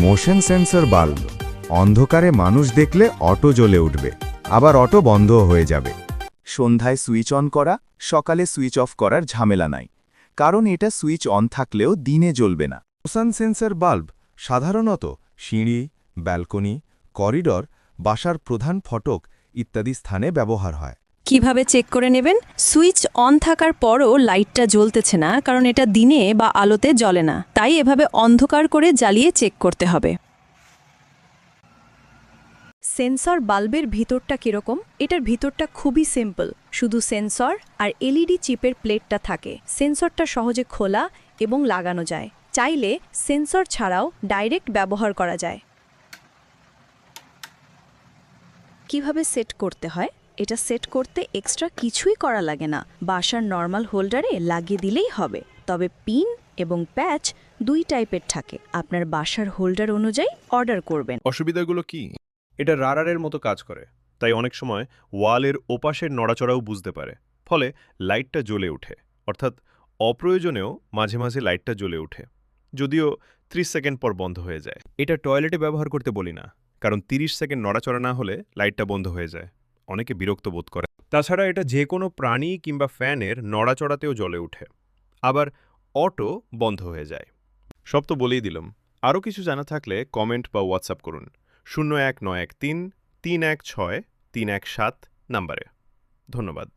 Motion sensor bulb. অন্ধকারে মানুষ দেখলে অটো জ্বলে উঠবে, আবার অটো বন্ধ হয়ে যাবে। সন্ধ্যায় সুইচ অন করা, সকালে সুইচ অফ করার ঝামেলা নাই, কারণ এটা সুইচ অন থাকলেও দিনে জ্বলবে না। মোশন সেন্সর বাল্ব সাধারণত সিঁড়ি, ব্যালকনি, করিডর, বাসার প্রধান ফটক ইত্যাদি স্থানে ব্যবহার হয়। কিভাবে চেক করে নেবেন? সুইচ অন থাকার পরও লাইটটা জ্বলতেছে না, কারণ এটা দিনে বা আলোতে জ্বলে না। তাই এভাবে অন্ধকার করে জ্বালিয়ে চেক করতে হবে। সেন্সর বাল্বের ভিতরটা কীরকম? এটার ভিতরটা খুবই সিম্পল, শুধু সেন্সর আর এলইডি চিপের প্লেটটা থাকে। সেন্সরটা সহজে খোলা এবং লাগানো যায়। চাইলে সেন্সর ছাড়াও ডাইরেক্ট ব্যবহার করা যায়। কিভাবে সেট করতে হয়? এটা সেট করতে এক্সট্রা কিছুই করা লাগে না, বাসার নর্মাল হোল্ডারে লাগিয়ে দিলেই হবে। তবে পিন এবং প্যাচ দুই টাইপের থাকে, আপনার বাসার হোল্ডার অনুযায়ী অর্ডার করবেন। অসুবিধাগুলো কি? এটা রাডারের মতো কাজ করে, তাই অনেক সময় ওয়ালের ওপাশের নড়াচড়াও বুঝতে পারে, ফলে লাইটটা জ্বলে ওঠে। অর্থাৎ অপ্রয়োজনেও মাঝে মাঝে লাইটটা জ্বলে ওঠে, যদিও 30 সেকেন্ড পর বন্ধ হয়ে যায়। এটা টয়লেটে ব্যবহার করতে বলি না, কারণ 30 সেকেন্ড নড়াচড়া না হলে লাইটটা বন্ধ হয়ে যায়, অনেকে বিরক্ত বোধ করে। তাছাড়া এটা যে কোনো প্রাণী কিংবা ফ্যানের নড়াচড়াতেও জ্বলে ওঠে, আবার অটো বন্ধ হয়ে যায়। সব তো বলেই দিলাম, আরও কিছু জানা থাকলে কমেন্ট বা হোয়াটসঅ্যাপ করুন 01913 316 317 নাম্বারে। ধন্যবাদ।